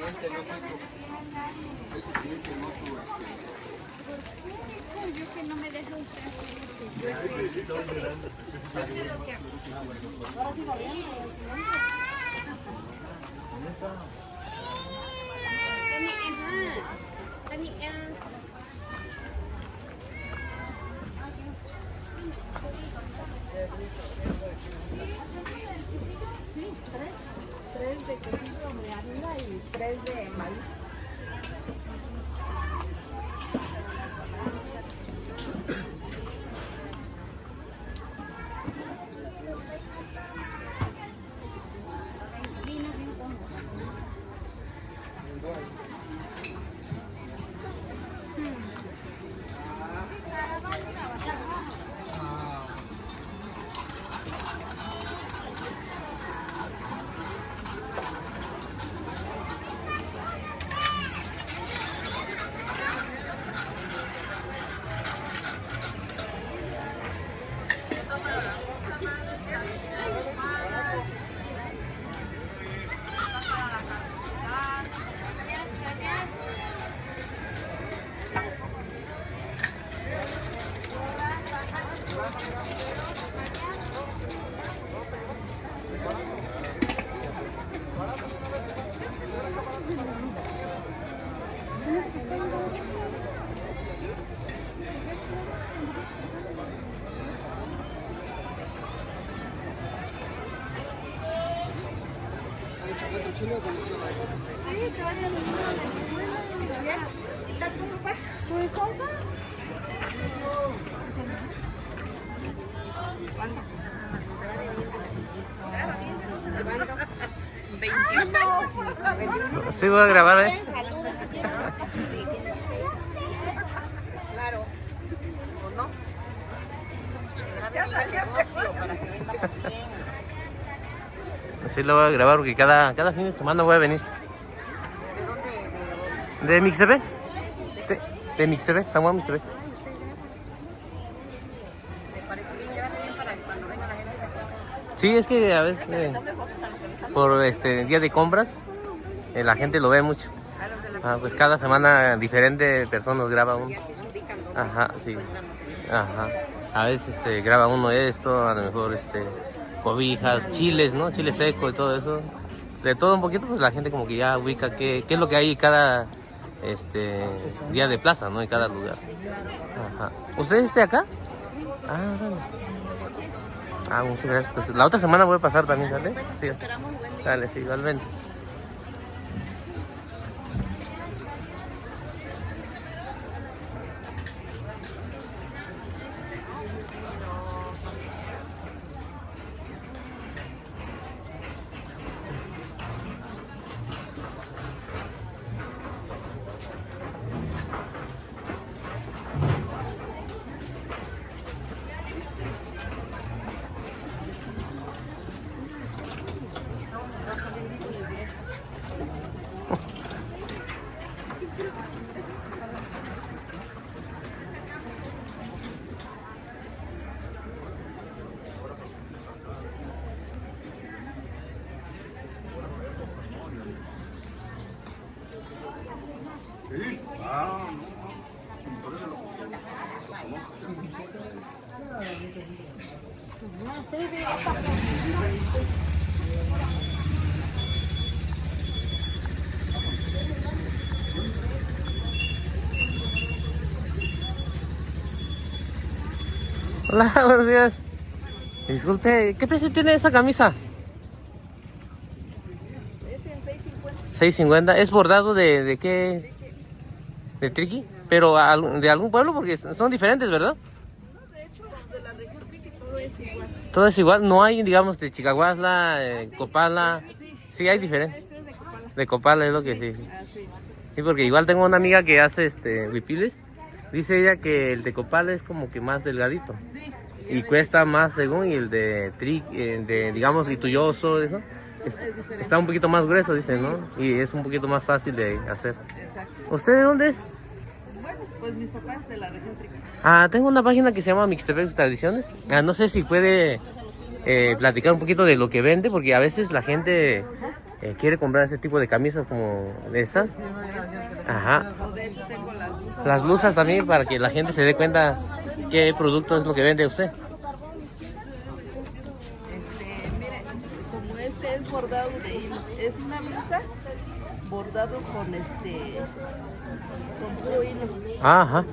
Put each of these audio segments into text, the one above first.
Yo que no me deja usted. Sí, tres de quesillo de harina y tres de maíz. Sí, todavía no. Pues oiga. Sí, voy a grabar, ¿eh? Claro. ¿O no? Grabe el negocio para que vendamos bien. Sí, lo voy a grabar porque cada fin de semana voy a venir. ¿De dónde? ¿De Mixtepec? De Mixtepec, San Juan Mixtepec. ¿Me parece bien? Grábale bien para que cuando venga la gente. Sí, es que a veces por día de compras la gente lo ve mucho. Pues cada semana diferente personas graba uno. Ajá, sí. Ajá. A veces graba uno esto, a lo mejor cobijas, chiles, ¿no? Chile seco y todo eso. De todo un poquito, pues la gente como que ya ubica qué es lo que hay cada día de plaza, ¿no? En cada lugar. Ajá. ¿Usted esté acá? Ah, vale. Ah, muchas gracias. Pues la otra semana voy a pasar también, ¿vale? Sí, dale, sí, igualmente. Hola, buenos días. Disculpe, ¿qué precio tiene esa camisa? Este en 6.50. 6.50. ¿Es bordado de qué? ¿De triqui? Pero de algún pueblo porque son diferentes, ¿verdad? No, de hecho, de la región Triqui todo es igual. Todo es igual. No hay, digamos, de Chicahuasla, Copala. Sí, hay diferentes. Este es de Copala. De Copala es lo que sí. Ah, sí. Sí, porque igual tengo una amiga que hace huipiles. Dice ella que el de Copala es como que más delgadito. Sí. Y cuesta más según, y el de digamos, Ituyoso, eso, está un poquito más grueso, dicen, ¿no? Y es un poquito más fácil de hacer. Exacto. ¿Usted de dónde es? Bueno, pues mis papás de la región Triqui. Tengo una página que se llama Mixtepec Tradiciones. No sé si puede platicar un poquito de lo que vende, porque a veces la gente quiere comprar ese tipo de camisas como de estas. Ajá. De hecho tengo las blusas. Las blusas también para que la gente se dé cuenta qué producto es lo que vende usted. Mire, como este es bordado de hilo, es una blusa bordado con con puro hilo. Ajá.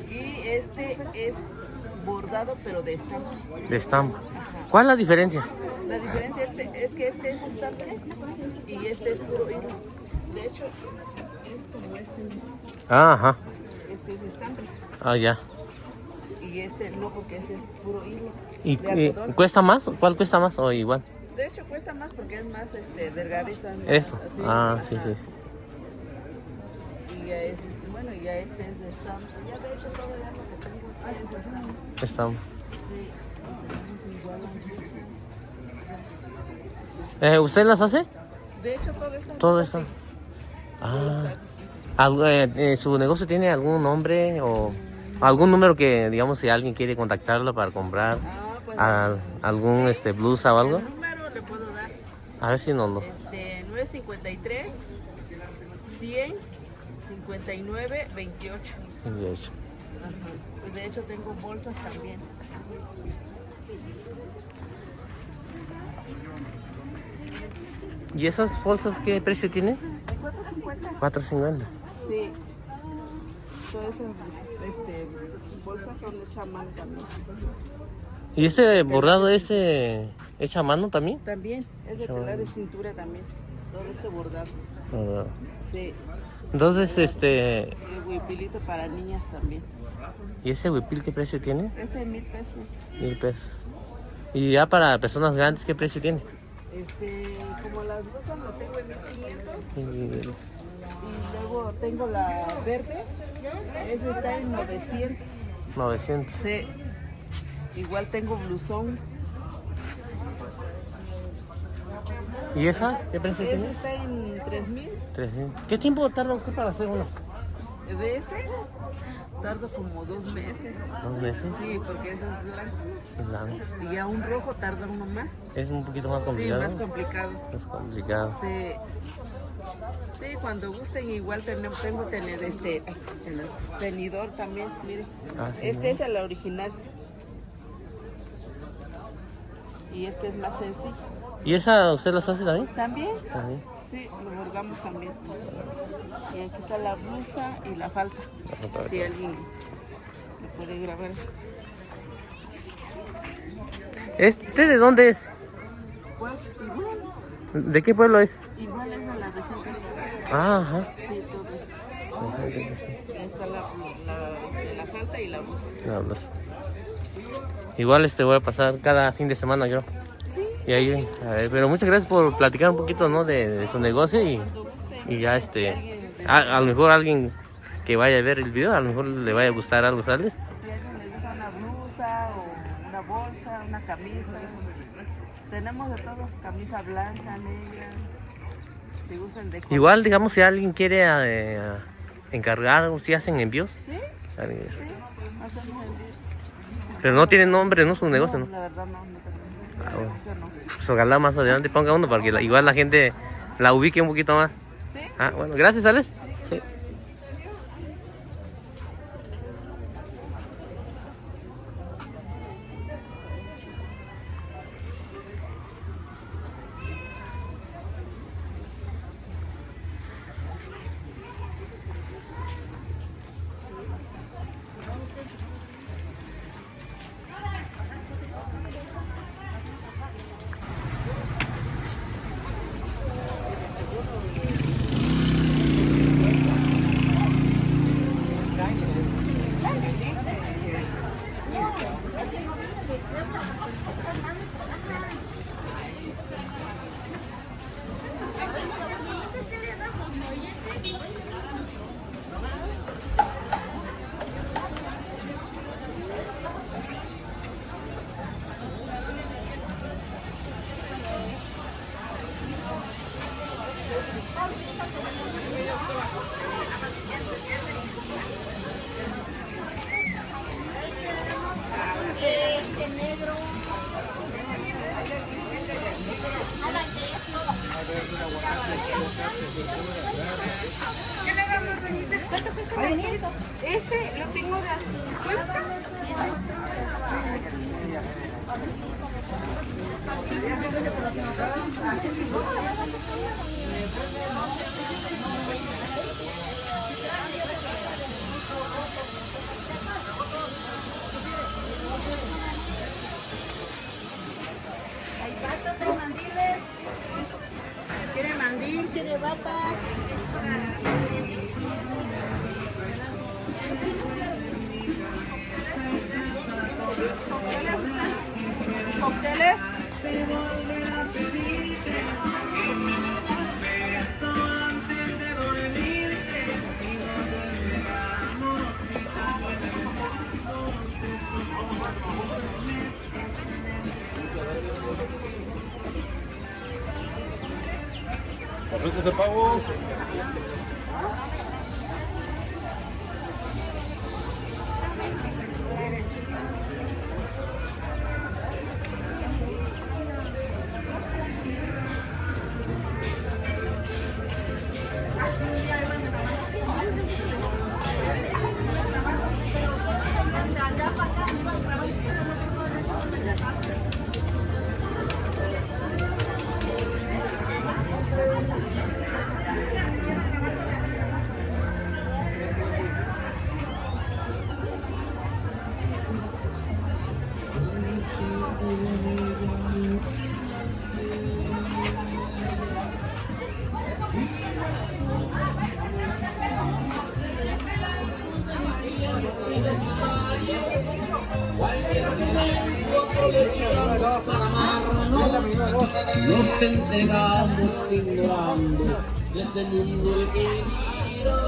Y este es bordado pero de estampa. De estampa. ¿Cuál es la diferencia? La diferencia es que este es estampa y este es puro hilo. De hecho, es como Ajá. este es estampa Ah, ya. y este no, porque ese es puro hilo. ¿Y de algodón. cuesta más? ¿Cuál cuesta más o igual? De hecho cuesta más porque es más delgadito. Eso. Así. Ah, sí, sí. Y ya es, bueno, ya este es de estampa. Ya de hecho todo ya lo que tengo aquí es de estampa. Estampa. Sí, tenemos igual las blusas. ¿Usted las hace? De hecho todo esto. Todo eso. Ah. ¿Su negocio tiene algún nombre o algún número que, digamos, si alguien quiere contactarlo para comprar Pues algún blusa o algo? el número le puedo dar. A ver si nos lo... 953 100 59 28. Pues de hecho tengo bolsas también. ¿Y esas bolsas qué precio tienen? 4.50. 4.50. Sí. Todas esas bolsas son de chamán también. ¿Y este bordado ese hecho a mano también? También, es de telar de cintura también. Todo este bordado. Ah. Sí. Entonces, El huipilito para niñas también. ¿y ese huipil qué precio tiene? Este de 1,000 pesos. 1,000 pesos. ¿Y ya para personas grandes qué precio tiene? Como las blusas lo tengo en 1,500. 1,000. Y luego tengo la verde. Esa está en 900. 900. Sí. Igual tengo blusón. ¿Y esa qué precio Ese tiene? está en 3,000. 300. ¿Qué tiempo tarda usted para hacer uno? De ese tardo como 2 meses. 2 meses. Sí, porque ese es blanco. Es largo. Y ya un rojo tarda uno más. Es un poquito más Sí, complicado. más complicado. Más complicado. Sí. Sí, cuando gusten igual tengo el tenidor también, mire. Ah, sí, Este es el original. Y este es más sencillo. ¿Y esa usted las hace también? ¿También? También. Sí, lo bordamos también. Y aquí está la blusa y la falda. Si alguien le puede grabar. ¿Este de dónde es? ¿Cuál? Igual. ¿De qué pueblo es? Igual es de la región. Ajá. Sí, todo eso. Ahí está la falda y la blusa. No, pues. Igual voy a pasar cada fin de semana yo. Sí. Y ahí, a ver, pero muchas gracias por platicar un poquito, ¿no? de su negocio y ya a lo mejor alguien que vaya a ver el video, a lo mejor le vaya a gustar algo, ¿sabes? Si a alguien le gusta una blusa o una bolsa, una camisa, tenemos de todo, camisa blanca, negra, si gustan de color. Igual, digamos, si alguien quiere encargar, o si hacen envíos. Sí, Alguien- sí, hacemos el día. Pero no tiene nombre, ¿no? Su negocio, ¿no? La verdad no tenemos. Ah, bueno. Eso no. Pues ojalá más adelante ponga uno para que igual la gente la ubique un poquito más. ¿Sí? Ah, bueno, gracias, Alex. Sí. negro. ¿Qué le damos, Benito? Ese lo tengo de 50. Hay patas, hay mandiles. ¿Quiere mandil? ¿Quiere bata? ¿Cócteles? ¿Tarjetas de pago? Para amarnos, nos entregamos ignorando de este mundo el que giró.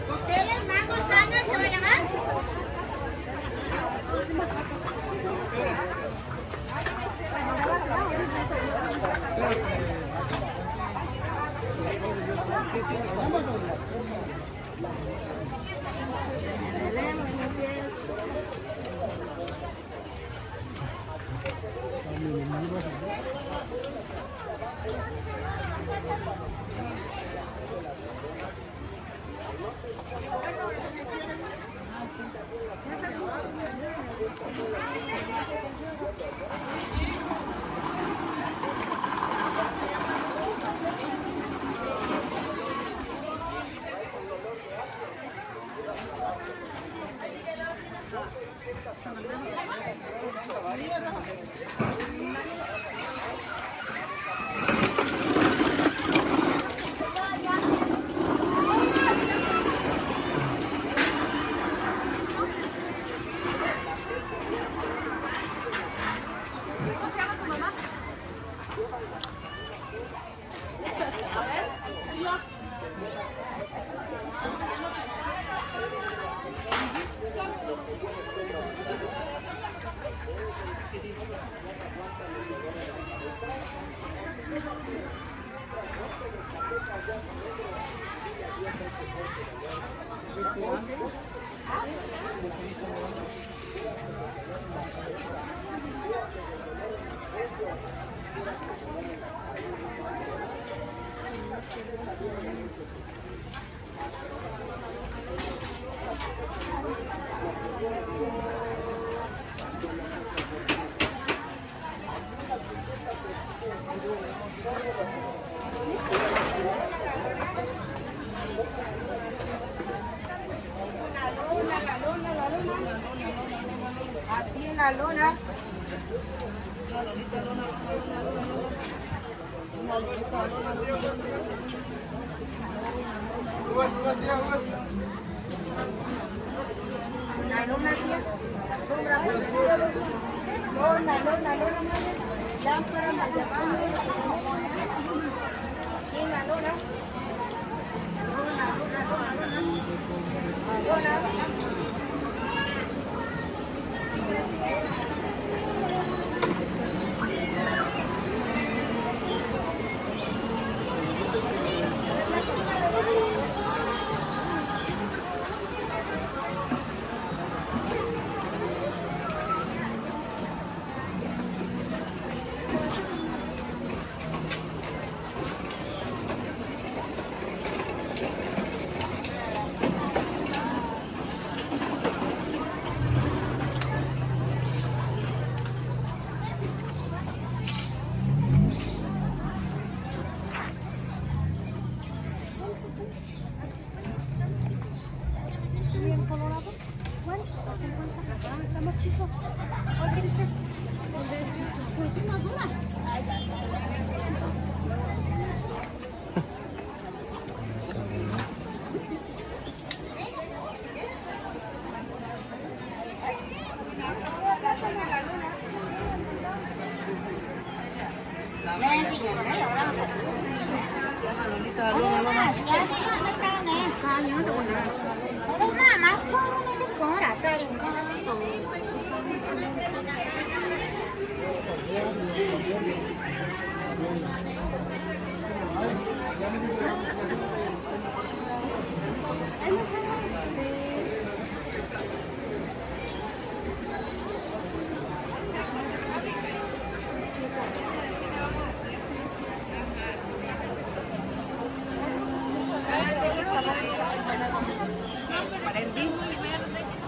¿Cócteles, mangos, cañas, que va a llamar? Luna, Luna. Una luna, tía. Sombra, luna, luna, luna. Lámpara, una luna.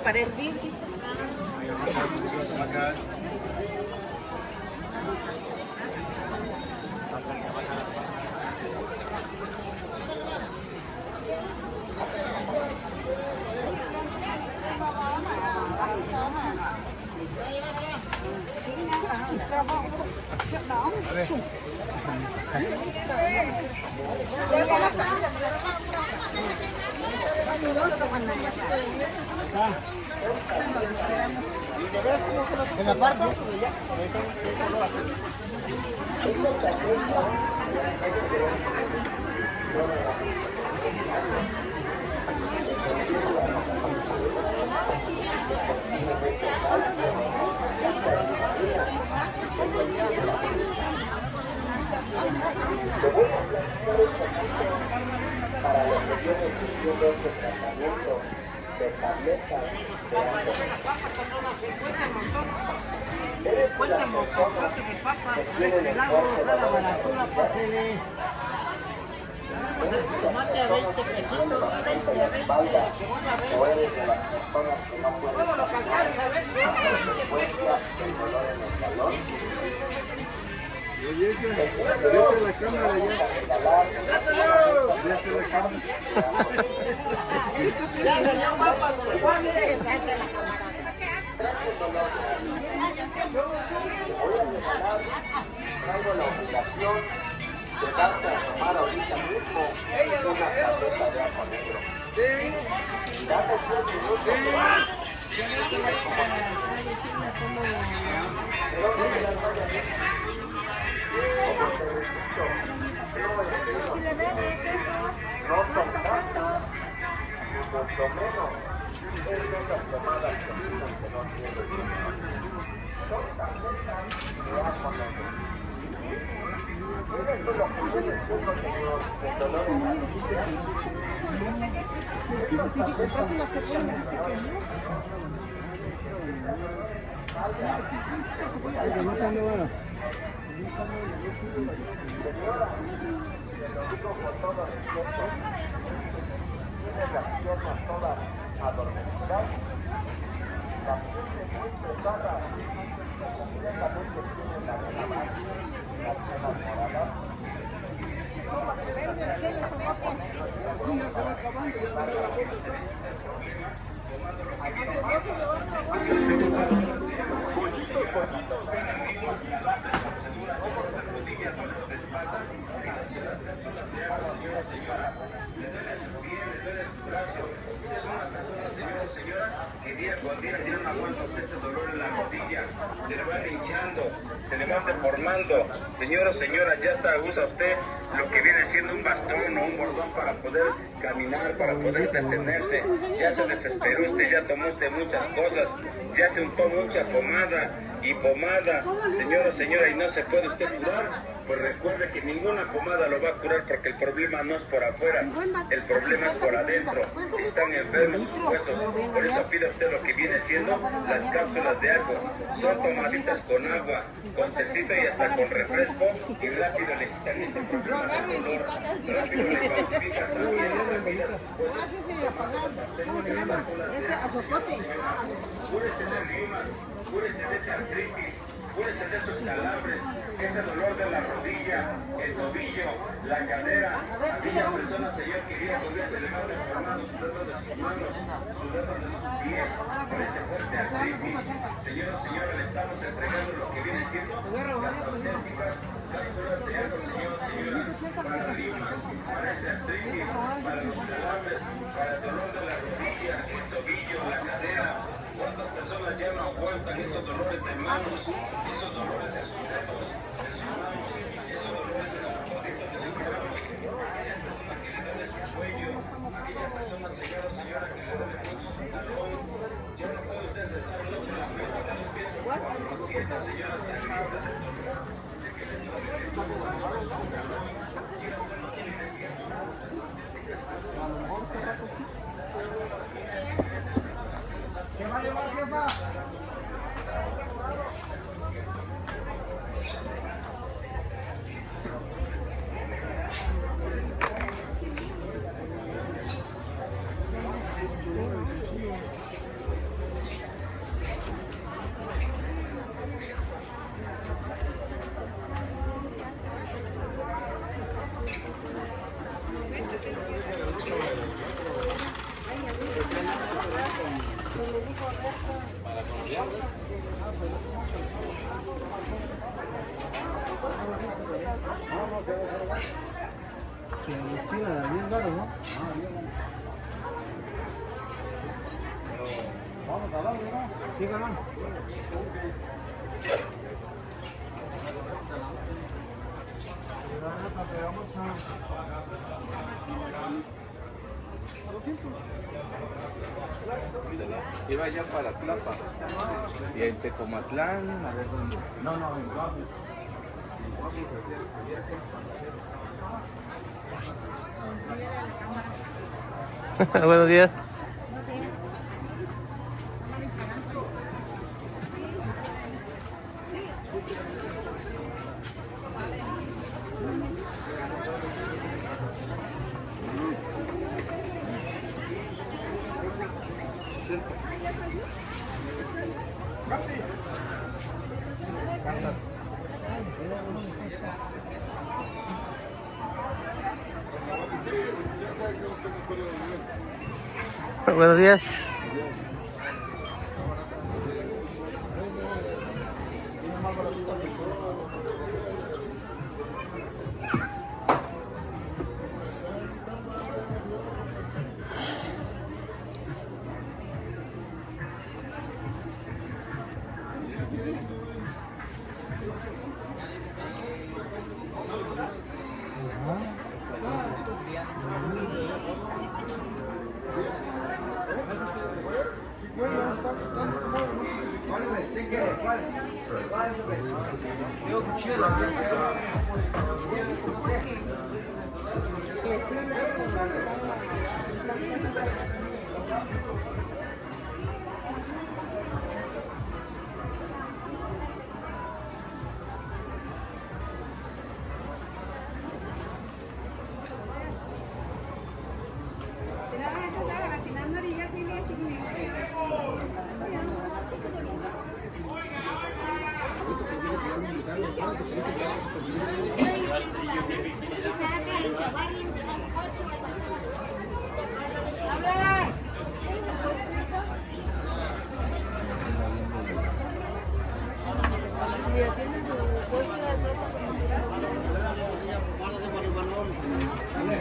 Para el bici. ¿En la parte? Para las lesiones de tratamiento de tabletas Cuenta el montón de papas, este lado, la baratula, pásele. Tenemos el tomate a 20 pesitos, 20 a 20, la cebolla a 20. Todo lo que alcanza a 20 pesos. Desde la cámara ya. Desde la cámara. Ya salió papas, Juan. Traigo la obligación de darte a tomar ahorita mismo una tableta de agua negro. Dame 10 minutos. No son tantas, mucho menos es de esas tomadas que dicen que no tienen. Son tabletas de agua negro. Eso es lo que yo les digo, señor, el dolor en la rodilla. Tiene las piernas todas adormecidas, la siente muy pesada, completamente tiene la vena más, las venas moradas. Sí, ya se va acabando, ya no la cosa está. Señor o señora, ya hasta usa usted lo que viene siendo un bastón o un bordón para poder caminar, para poder detenerse. Ya se desesperó usted, ya tomó usted muchas cosas, ya se untó mucha pomada y pomada, señor o señora, y no se puede usted curar. Pues recuerde que ninguna pomada lo va a curar porque el problema no es por afuera, el problema es por adentro. Están enfermos sus huesos, por eso pide usted lo que viene siendo las cápsulas de agua. Son tomaditas con agua, con tecito y hasta con refresco, y rápido le quitan ese problema de dolor, rápido le pacifican también esa vida. Cúrese de rimas, cúrese de ese artritis, cúrese de esos calambres, ese dolor de la rodilla, el tobillo, la cadera. Aquella persona, Señor, que viene con ese levante formado, sus dedos de sus manos, sus dedos de sus pies, con ese fuerte artritis. Señor, señora, le estamos entregando lo que viene siendo las auténticas cápsulas de agua, señor, señora, para rimas, para ese artritis, para los calambres, para el dolor de la rodilla, el tobillo, la cadera. ¿Cuántas personas ya no aguantan esos dolores de manos, esos dolores de sus dedos, de sus manos, esos dolores de sus coditos, de sus manos? Aquella persona que le duele su cuello, aquella persona, señor o señora, que le duele mucho su talón, ya no puede usted sentar mucho la mano de los pies, cuando sienta, señora, terrible del dolor, de que le duele su talón, quiera usted lo que viene siendo Iba allá para Tlapa y en Tecomatlán, a ver dónde. No, en Guapos. Buenos días. Buenos días.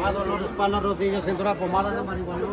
Dolor de espalda, rodillas, cintura, pomada de marihuana.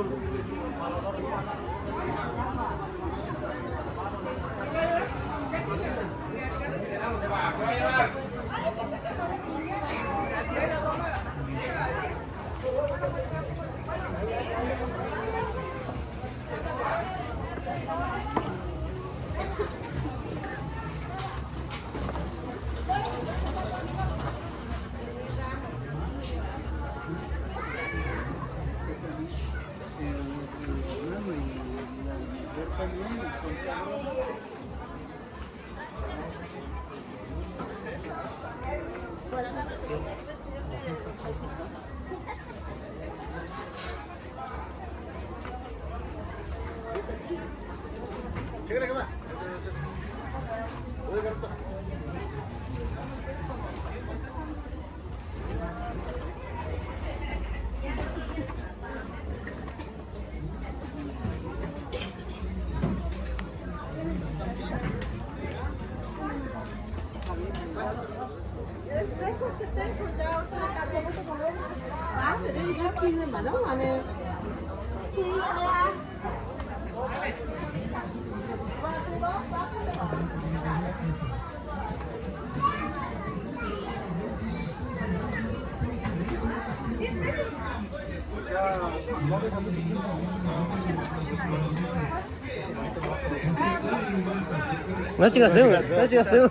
No chingaseo, no chingaseo.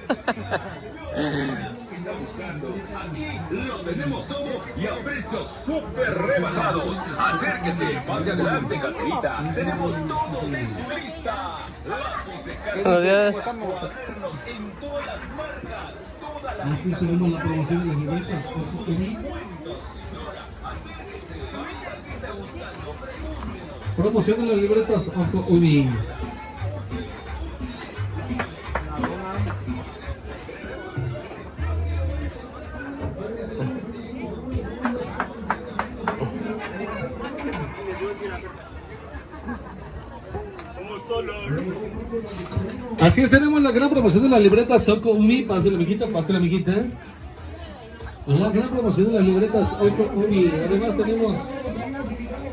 Está buscando. Aquí lo tenemos todo y a precios súper rebajados. Acérquese, pase adelante, caserita. Tenemos todo de su lista. Lápices, cartuchos, cuadernos en todas las marcas. Toda la Así tenemos la promoción de las libretas. descuentos, señora. Acérquese. ¿Qué está buscando? Pregúntenos. Promoción de las libretas Onco Uni. Así es, tenemos la gran promoción de las libretas Onco Uni. Pásale, amiguita, pásale, amiguita. La gran promoción de las libretas Onco Uni. Además tenemos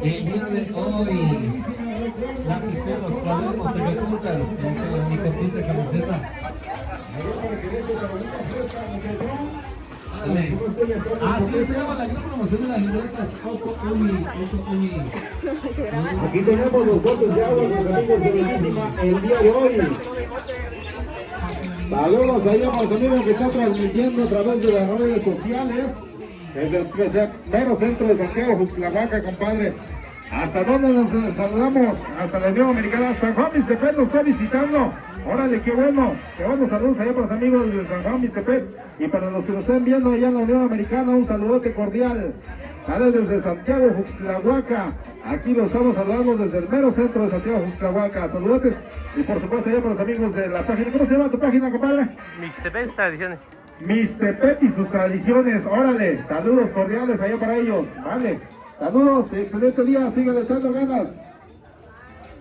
el día de hoy lapiceros, cuadernos, sacapuntas, mi copita, camisetas. Dale. Así es, tenemos la gran promoción de las libretas Onco Uni. Onco Uni. Aquí tenemos los botes de agua, mis amigos de Bellísima, el día de hoy. Saludos ahí a los amigos que están transmitiendo a través de las redes sociales. Desde el mero centro de Santiago, Juxtlahuaca, compadre. ¿Hasta dónde nos saludamos? Hasta la Unión Americana. San Juan Mixtepec nos está visitando. Órale, qué bueno. Qué buenos saludos allá para los amigos de San Juan Mixtepec. Y para los que nos estén viendo allá en la Unión Americana, un saludote cordial. Sale desde Santiago, Juxtlahuaca. Aquí los estamos saludando desde el mero centro de Santiago, Juxtlahuaca. Saludotes. Y por supuesto allá para los amigos de la página. ¿Cómo se llama tu página, compadre? Mixtepec Tradiciones. Mixtepec y sus tradiciones. Órale. Saludos cordiales allá para ellos. Vale. Saludos, excelente día, sigan echando ganas.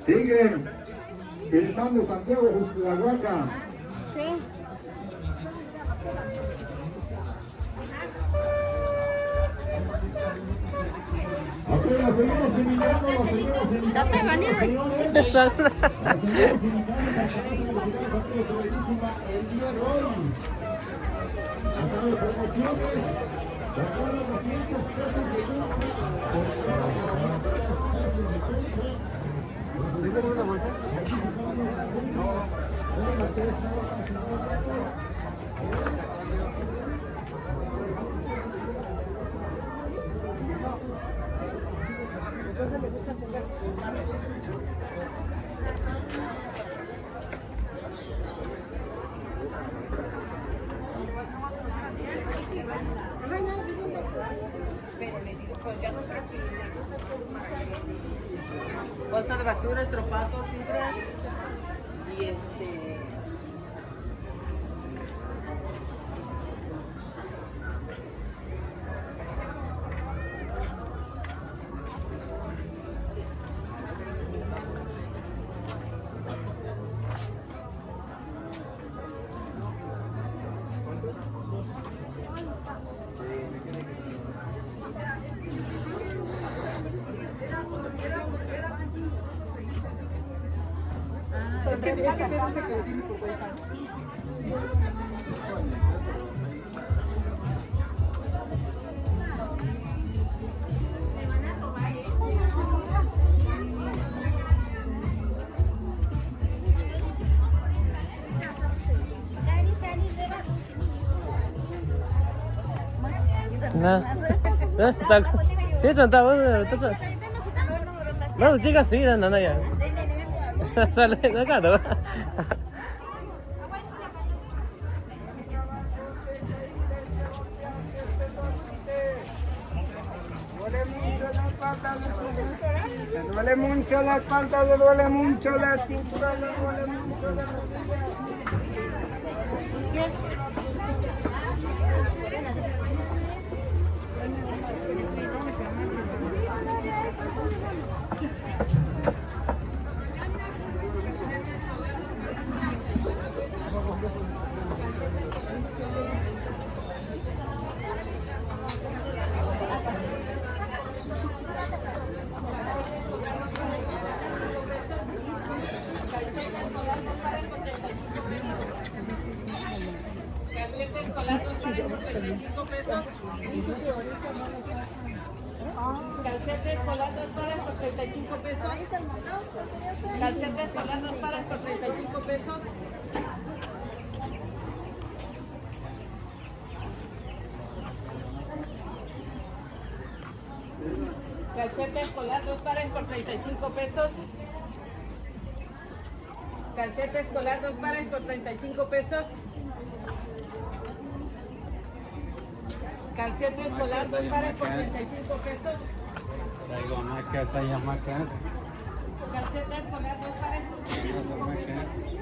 Siguen gritando Santiago, Juxtlahuaca. Sí. Ok, la seguimos invitando, la seguimos invitando. Señores, la seguimos invitando para que vayan a visitar a Santiago Bellísima el día de hoy. Hasta las promociones. Recuerda 200 pesos de dulce. Bolsa de basura, estropajo, fibras y Sí, centavos. No, chicas, sí, no, ya. Sale, no, claro. Le duele mucho la espalda, le duele mucho la cintura, le duele mucho la rodilla. Calceta escolar 2 pares por 35 pesos. Calceta escolar 2 pares por 35 pesos. Calceta escolar 2 pares por 35 pesos. Calceta escolar 2 pares por 35 pesos. Calceta escolar 2 pares por 35 pesos. Calceta escolar 2 pares por 35 pesos. Traigo macas, hay macas. Calceta escolar 2 pares por 35 pesos.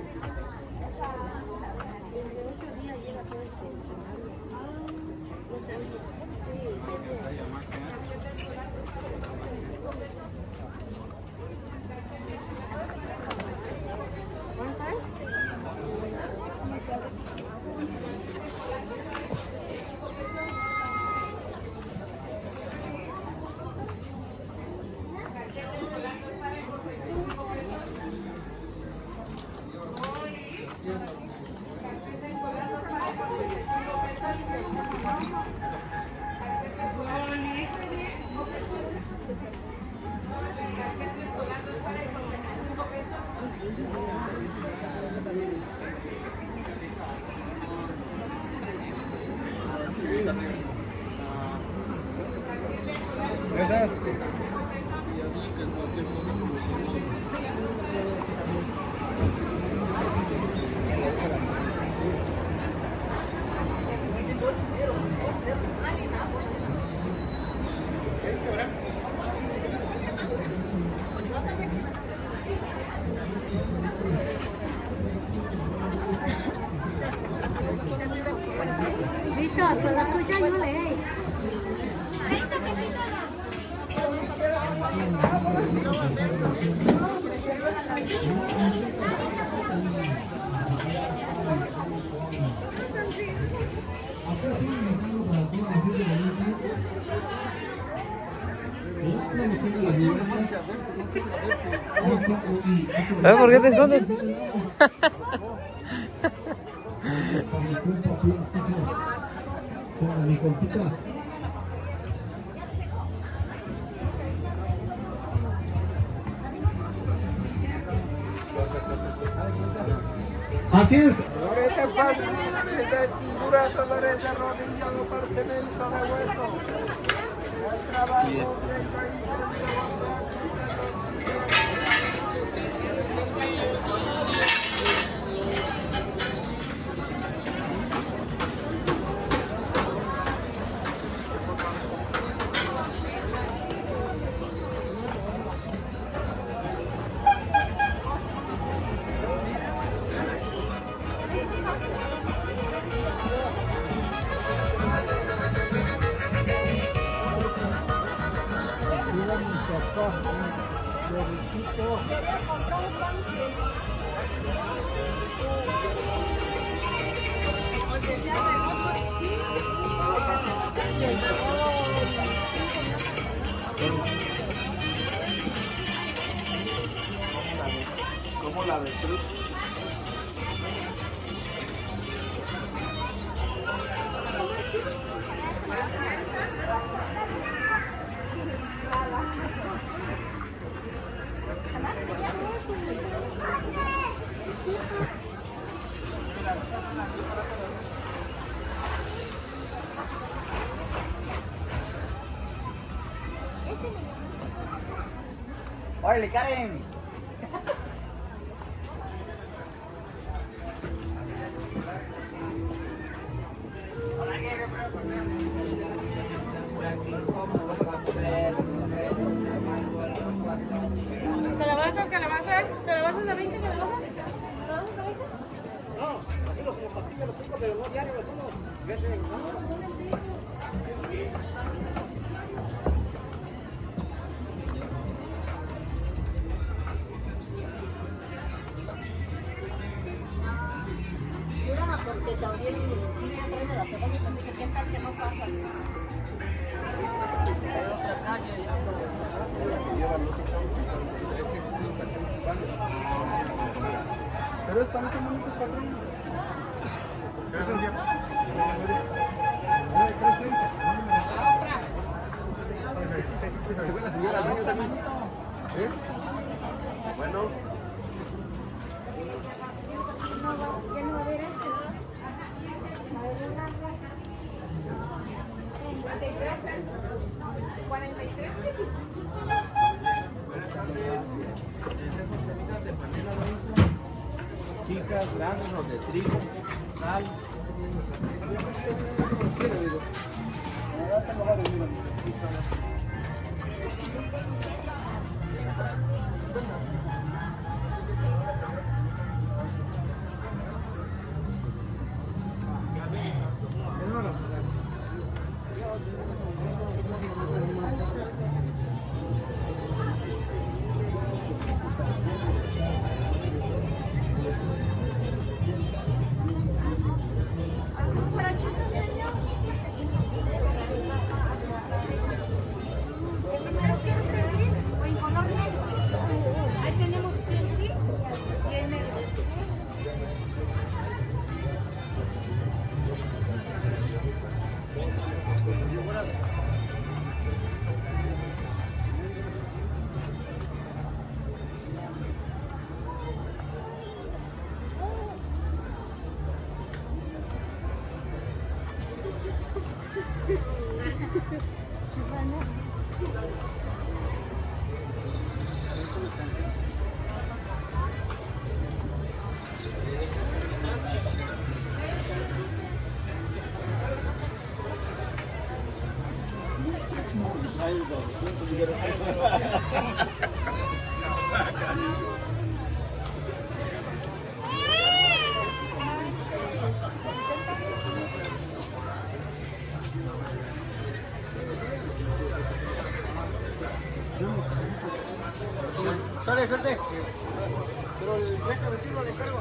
Víctor, con la tuya yo leí. ¿Por qué te escondes? Mi compita. Así es. Dolores de espalda, dolores de cintura, dolores de rodilla, departamento de hueso. El trabajo ¿Cómo la avestruz? ¡Órale, Karen! Por aquí como va a comer, Porque también tiene atrás de la cebolla, entonces ¿qué tal que no pasa? Pero esta no tomamos el patrón. ¿Se fue la señora al baño también? ¿Eh? Bueno. Chicas, grandes o de trigo, sal. Sale, suerte. Pero el resto de ti lo descargo.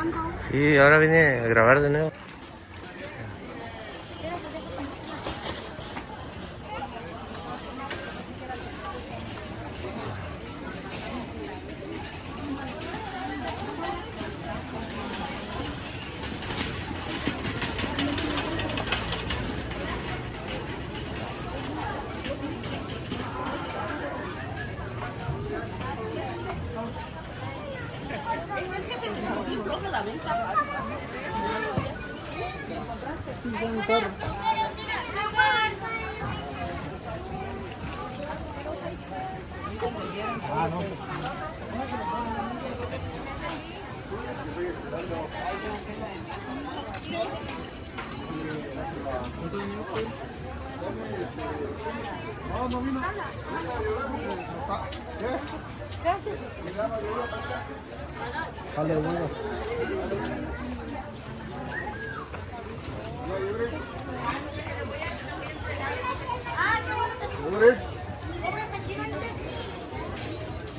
grabando. Sí, ahora vine a grabar de nuevo.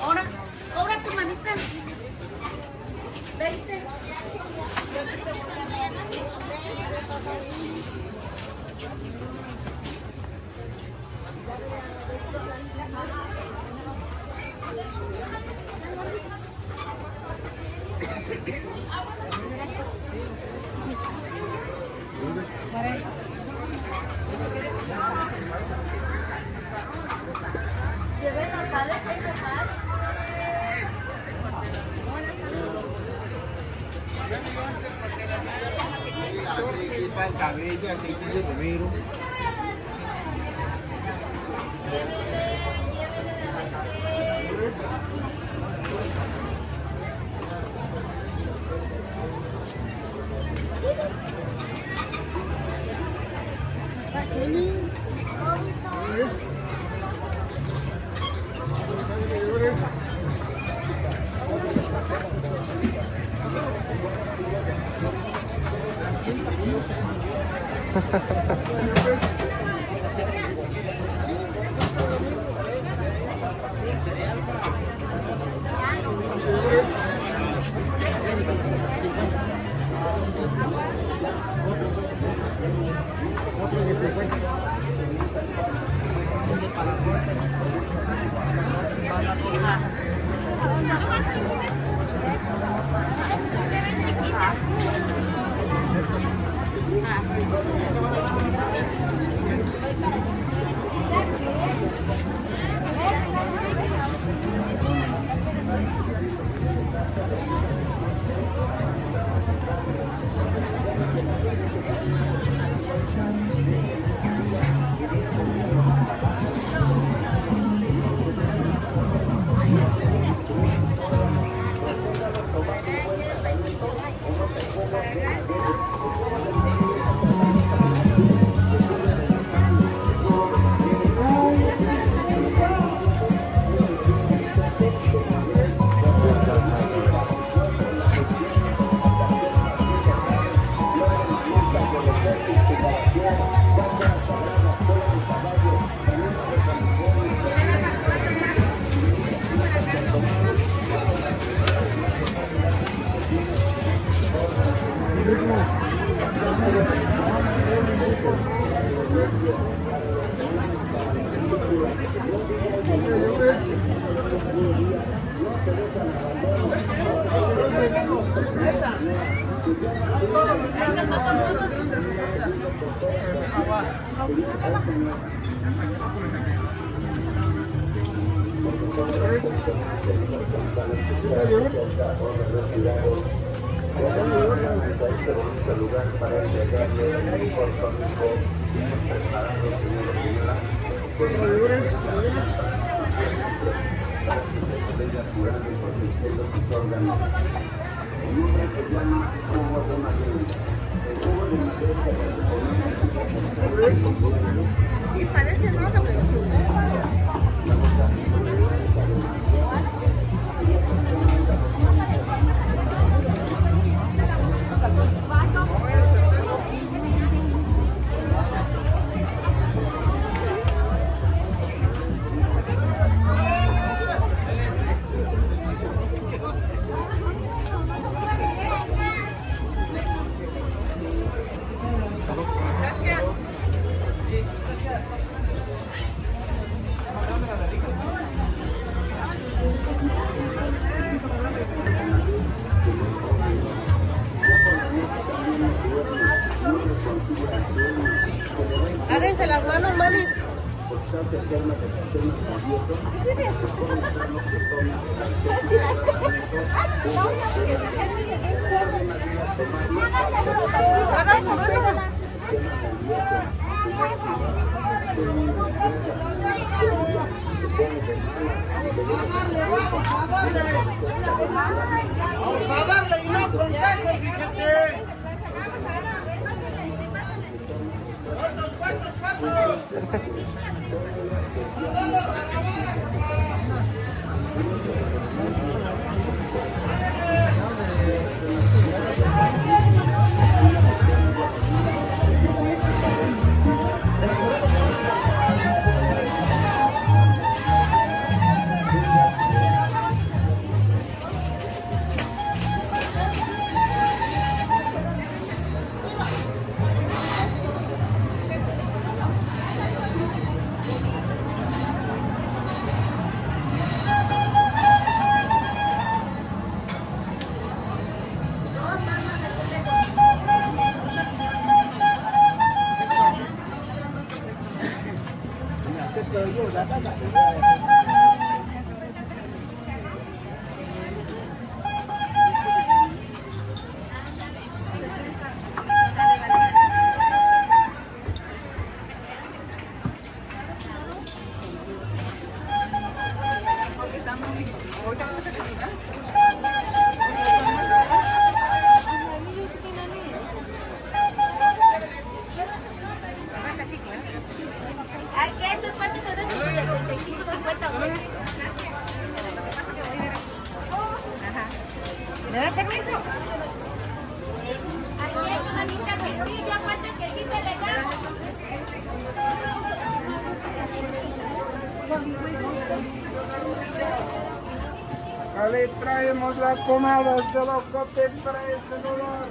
Ahora, cobra tu manita. 20. Para el cabello, aceite de romero. Sí, parece nada, pero sí. Agárrense las manos, mami. Vamos a darle y no consejos, fíjate. ¿Cuántos? ¿Me da permiso? Aquí es una linda quesilla, falta el quesito legal. Acá le traemos las pomadas de los cotes para este dolor.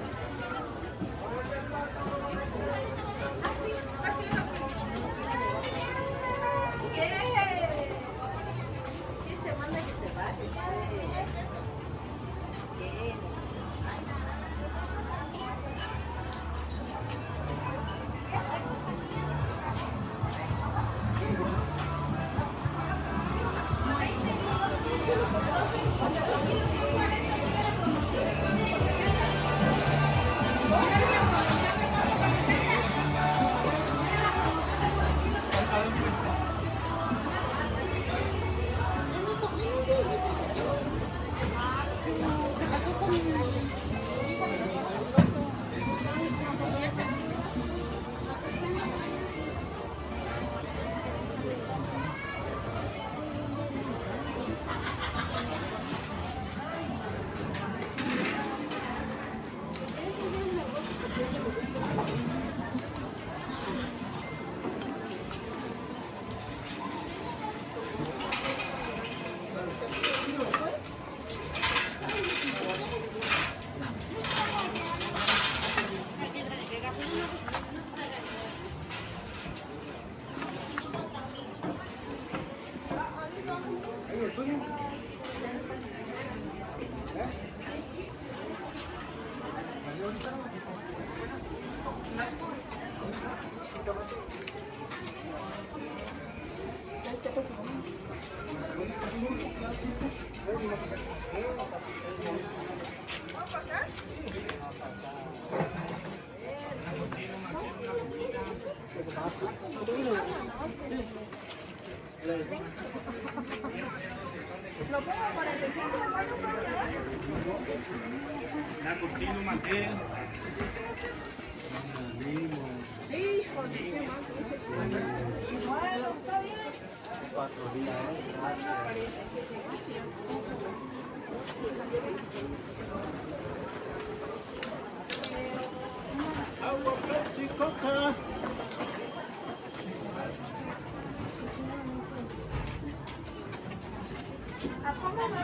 ¿Lo pongo 45? La cortina mantel. Híjole, ¿qué más? Bueno, está bien. 4 días. Agua, Pepsi, Coca. ¿A cómo no?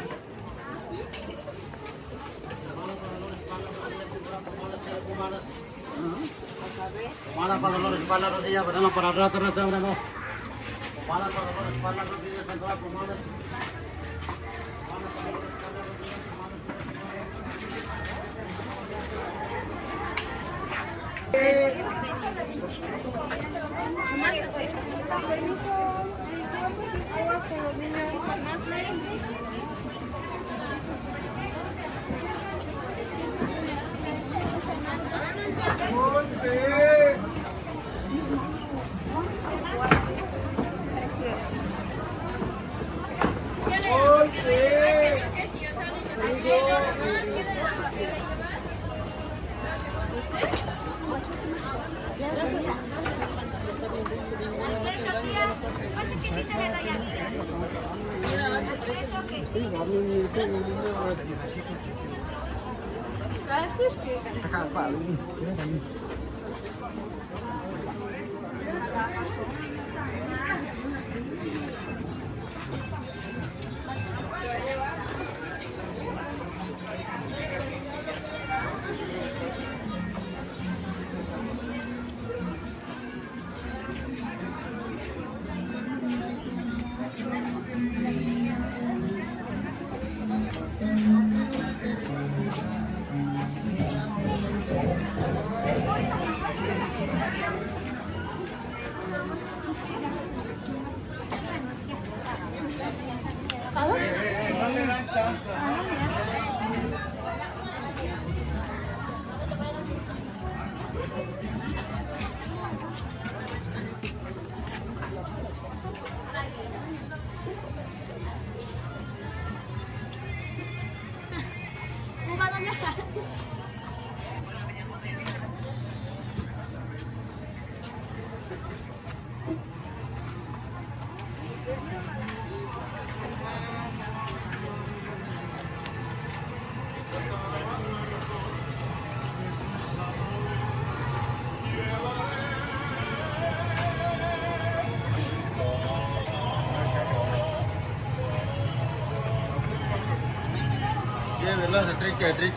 Pomada para dolor de espalda, rodilla, verano para atrás, verano. Pomada para dolor de espalda, rodilla, central, pomada.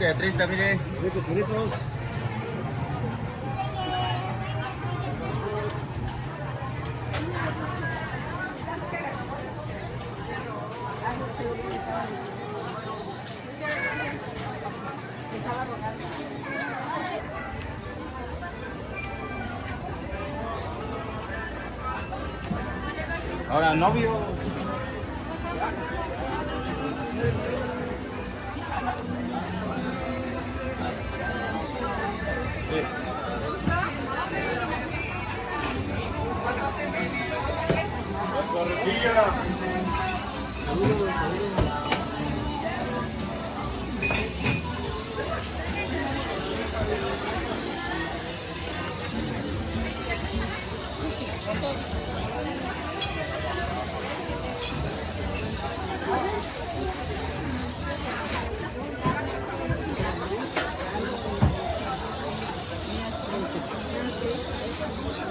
De 30, mire. Ricos churritos. Ahora, novio.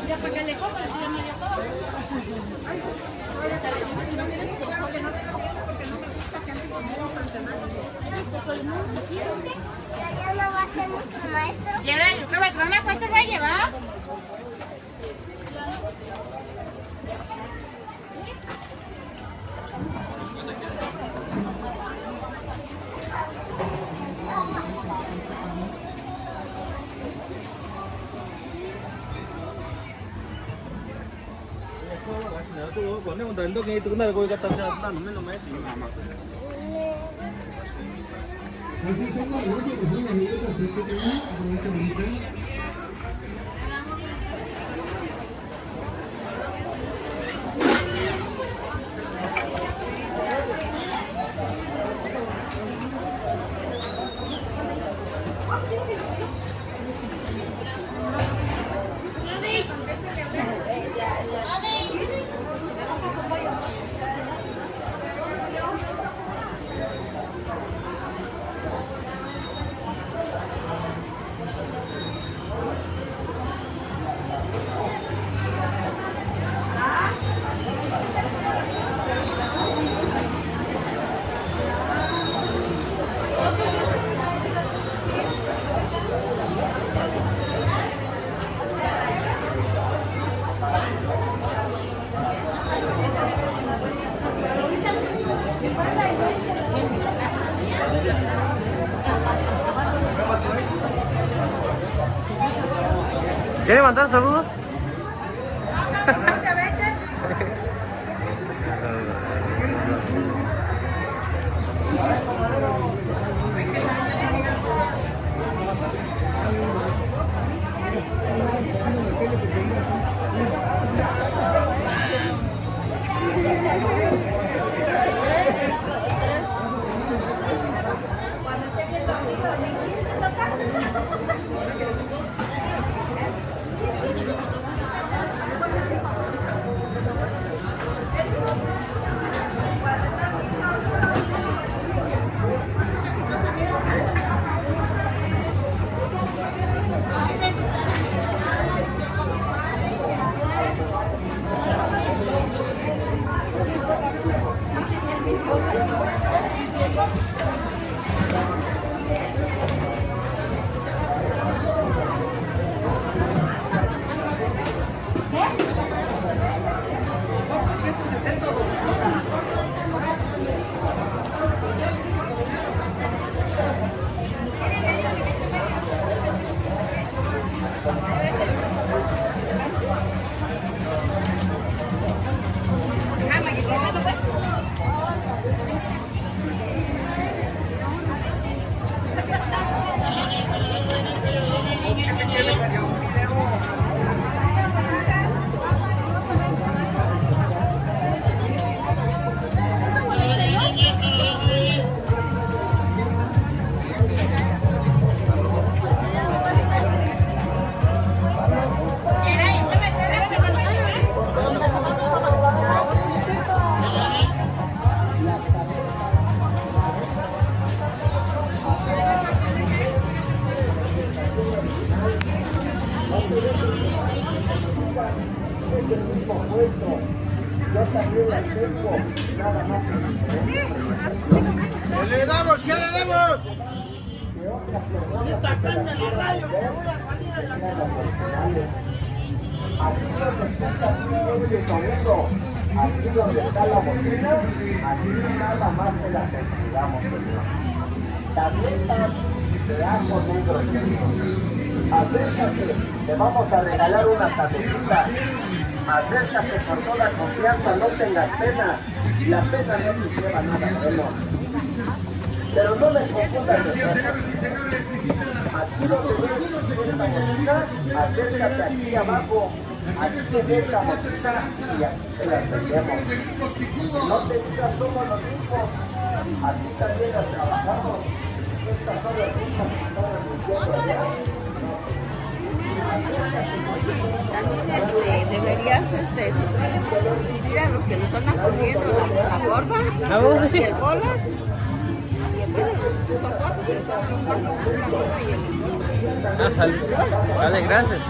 Ya porque le compras, ya me dio todo. Porque no me gusta que ande conmigo personal. Pues soy muy quiero. Si allá no va a ser nuestro maestro. ¿Y ahora qué va a traer? ¿Cuánto va a llevar? Còn nếu mà đến tôi nghe tôi nói coi cái tao sẽ tao nó mới nó mấy mà. Así son las noches que son las libretas que tenemos, con esta bonita. ¿Quiere mandar saludos? ¿Qué le damos? ¿Qué le damos? Ahorita prende la radio que voy a salir en la tele. Aquí donde está la bocina, aquí nada más se la retiramos. Tabletas de ajo negro. Acércate, te vamos a regalar una tabletita. Acércate con toda confianza, no tengas pena. La pena no te lleva nada bueno. Pero no me confundas. Aquí donde ves esta bocina, acércate aquí abajo. Aquí te esta bocina y aquí te la seguimos. No te digas somos los mismos. Así también las trabajamos. Estas son las mismas que están anunciando allá. También deberías decir a los que nos están comiendo la gorda, y el bolas, y en vez de los papatos, que se hacen una gorda y el Vale, gracias.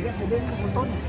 Ya se ven montones.